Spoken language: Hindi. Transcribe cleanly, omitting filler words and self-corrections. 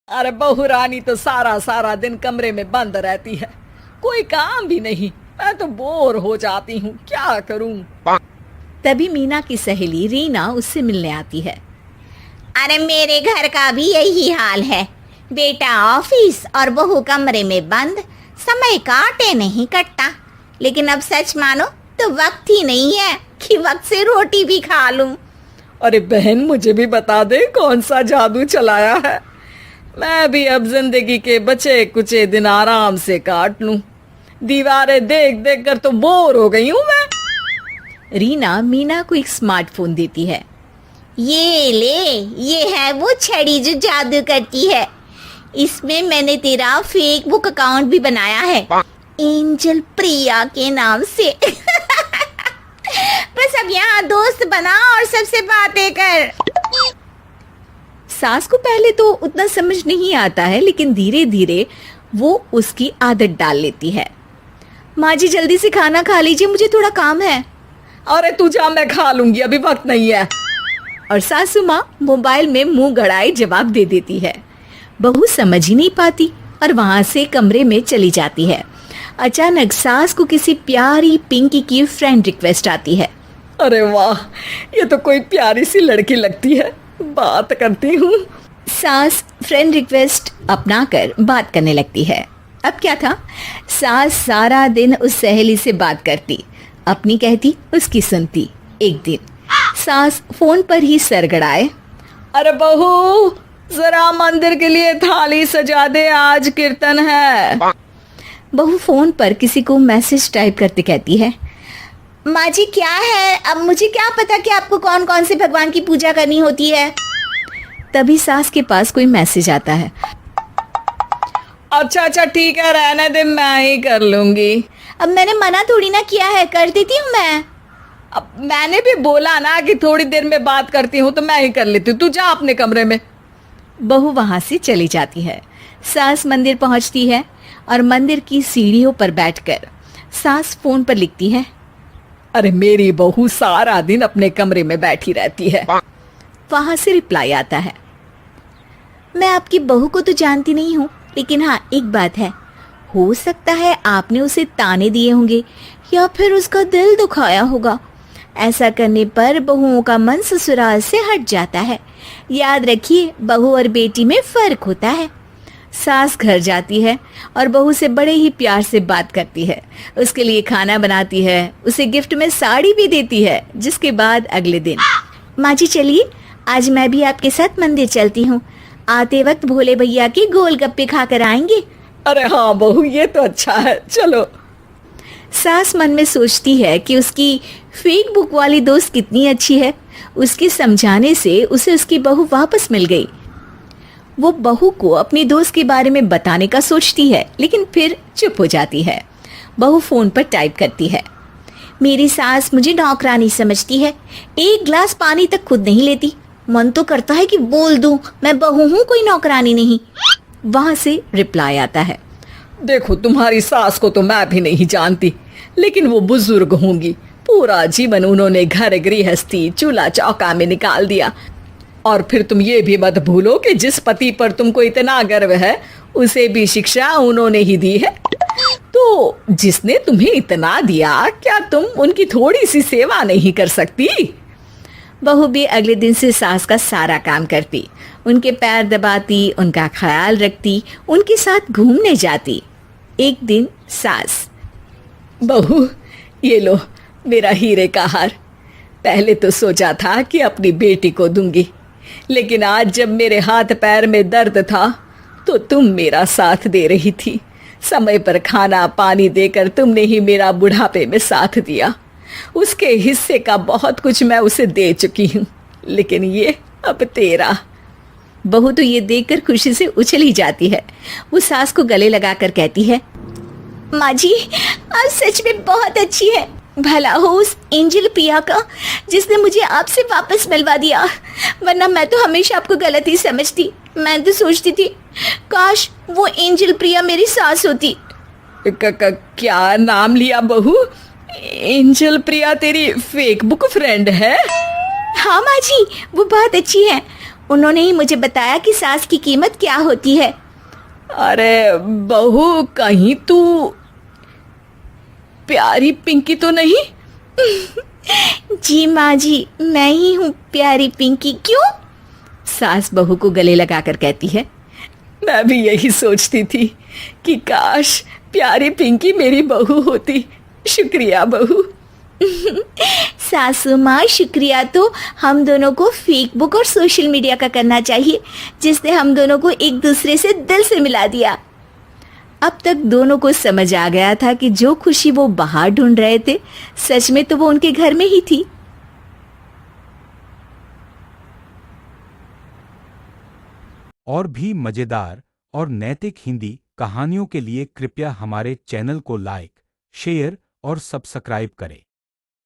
अरे बहू रानी तो सारा सारा दिन कमरे में बंद रहती है, कोई काम भी नहीं। मैं तो बोर हो जाती हूँ, क्या करूँ। तभी मीना की सहेली रीना उससे मिलने आती है। अरे मेरे घर का भी यही हाल है। बेटा ऑफिस और बहू कमरे में बंद, समय काटे नहीं कटता। लेकिन अब सच मानो तो वक्त ही नहीं है कि वक्त से रोटी भी खा लूं। अरे बहन, मुझे भी बता दे कौन सा जादू चलाया है। मैं भी अब जिंदगी के बचे कुचे दिन आराम से काट लूं। दीवारें देख देख कर तो बोर हो गई हूँ मैं। रीना मीना को एक स्मार्टफोन देती है। ये ले, ये है वो छड़ी जो जादू करती है। इसमें मैंने तेरा फेसबुक अकाउंट भी बनाया है, एंजल प्रिया के नाम से। बस अब यहाँ दोस्त बना और सबसे बातें कर। सास को पहले तो उतना समझ नहीं आता है, लेकिन धीरे धीरे वो उसकी आदत डाल लेती है। माँ जी जल्दी से खाना खा लीजिए, मुझे थोड़ा काम है। अरे तू जा, मैं खा लूंगी, अभी वक्त नहीं है। और सासू माँ मोबाइल में मुंह गड़ाए जवाब दे देती है। बहू समझ ही नहीं पाती और वहां से कमरे में चली जाती है। अचानक सास को किसी प्यारी पिंकी की फ्रेंड रिक्वेस्ट आती है। अरे वाह, ये तो कोई प्यारी सी लड़की लगती है, बात करती हूँ। सास फ्रेंड रिक्वेस्ट अपनाकर बात करने लगती है। अब क्या था, सास सारा दिन उस सहेली से बात करती, अपनी कहती, उसकी सुनती। एक दिन सास फोन पर ही सरगड़ाए, अरे बहू, जरा मंदिर के लिए थाली सजा दे, आज कीर्तन है। बहू फोन पर किसी को मैसेज टाइप करते कहती है, माँ जी क्या है, अब मुझे क्या पता कि आपको कौन कौन से भगवान की पूजा करनी होती है। तभी सास के पास कोई मैसेज आता है। अच्छा अच्छा ठीक है, रहने दे, मैं ही कर लूंगी। अब मैंने मना थोड़ी ना किया है, कर देती हूँ मैं। अब मैंने भी बोला ना कि थोड़ी देर में बात करती हूँ, तो मैं ही कर लेती हूँ, तू जा अपने कमरे में। बहू वहां से चली जाती है। सास मंदिर पहुंचती है और मंदिर की सीढ़ियों पर बैठकर सास फोन पर लिखती है, अरे मेरी बहू सारा दिन अपने कमरे में बैठी रहती है। वहां से रिप्लाई आता है, मैं आपकी बहू को तो जानती नहीं हूँ, लेकिन हाँ एक बात है, हो सकता है आपने उसे ताने दिए होंगे या फिर उसका दिल दुखाया होगा। ऐसा करने पर बहुओं का मन ससुराल से हट जाता है। याद रखिए, बहू और बेटी में फर्क होता है। सास घर जाती है और बहू से बड़े ही प्यार से बात करती है, उसके लिए खाना बनाती है, उसे गिफ्ट में साड़ी भी देती है। जिसके बाद अगले दिन, माँ जी चलिए, आज मैं भी आपके साथ मंदिर चलती हूँ, आते वक्त भोले भैया के गोलगप्पे खाकर आएंगे। अरे हाँ बहू, ये तो अच्छा है, चलो। सास मन में सोचती है कि उसकी फेक बुक वाली दोस्त कितनी अच्छी है। उसके समझाने से उसे उसकी बहू वापस मिल गई। वो बहू को अपनी दोस्त के बारे में बताने का सोचती है, लेकिन फिर चुप हो जाती है। बहू फोन पर टाइप करती है, मेरी सास मुझे नौकरानी समझती है, एक गिलास पानी तक खुद नहीं लेती। मन तो करता है कि बोल दूं, मैं बहू हूँ, कोई नौकरानी नहीं। वहां से रिप्लाई आता है, देखो तुम्हारी सास को तो मैं भी नहीं जानती, लेकिन वो बुजुर्ग होंगी। पूरा जीवन उन्होंने घर गृहस्थी चूल्हा चौका में निकाल दिया। और फिर तुम ये भी मत भूलो कि जिस पति पर तुमको इतना गर्व है, उसे भी शिक्षा उन्होंने ही दी है। तो जिसने तुम्हें इतना दिया, क्या तुम उनकी थोड़ी सी सेवा नहीं कर सकती। बहू भी अगले दिन से सास का सारा काम करती, उनके पैर दबाती, उनका ख्याल रखती, उनके साथ घूमने जाती। एक दिन सास, बहू ये लो मेरा हीरे का हार। पहले तो सोचा था कि अपनी बेटी को दूंगी, लेकिन आज जब मेरे हाथ पैर में दर्द था तो तुम मेरा साथ दे रही थी। समय पर खाना पानी देकर तुमने ही मेरा बुढ़ापे में साथ दिया। उसके हिस्से का बहुत कुछ मैं उसे दे चुकी हूँ, लेकिन ये अब तेरा। बहू तो ये देखकर खुशी से उछली जाती है। वो सास को गले लगाकर कहती है, माँ जी आज सच में बहुत अच्छी है। भला हो उस एंजल प्रिया का जिसने मुझे आपसे वापस मिलवा दिया, वरना मैं तो हमेशा आपको गलत ही समझती। मैं तो सोचती थी काश वो एंजल प्रिया मेरी सास होती। क्या नाम लिया बहू? एंजल प्रिया तेरी फेक बुक फ्रेंड है? हाँ माँ जी, वो बहुत अच्छी है। उन्होंने ही मुझे बताया कि सास की कीमत क्या होती है। अरे बहू, कहीं तू प्यारी पिंकी तो नहीं? जी माँ जी, मैं ही हूँ प्यारी पिंकी। क्यों? सास बहू को गले लगाकर कहती है। मैं भी यही सोचती थी कि काश प्यारी पिंकी मेरी बहू होती। शुक्रिया बहू। सासू माँ, शुक्रिया तो हम दोनों को फेसबुक और सोशल मीडिया का करना चाहिए, जिसने हम दोनों को एक दूसरे से दिल से मिला दिया। अब तक दोनों को समझ आ गया था कि जो खुशी वो बाहर ढूंढ रहे थे, सच में तो वो उनके घर में ही थी। और भी मजेदार और नैतिक हिंदी कहानियों के लिए कृपया हमारे चैनल को लाइक, शेयर और सब्सक्राइब करें।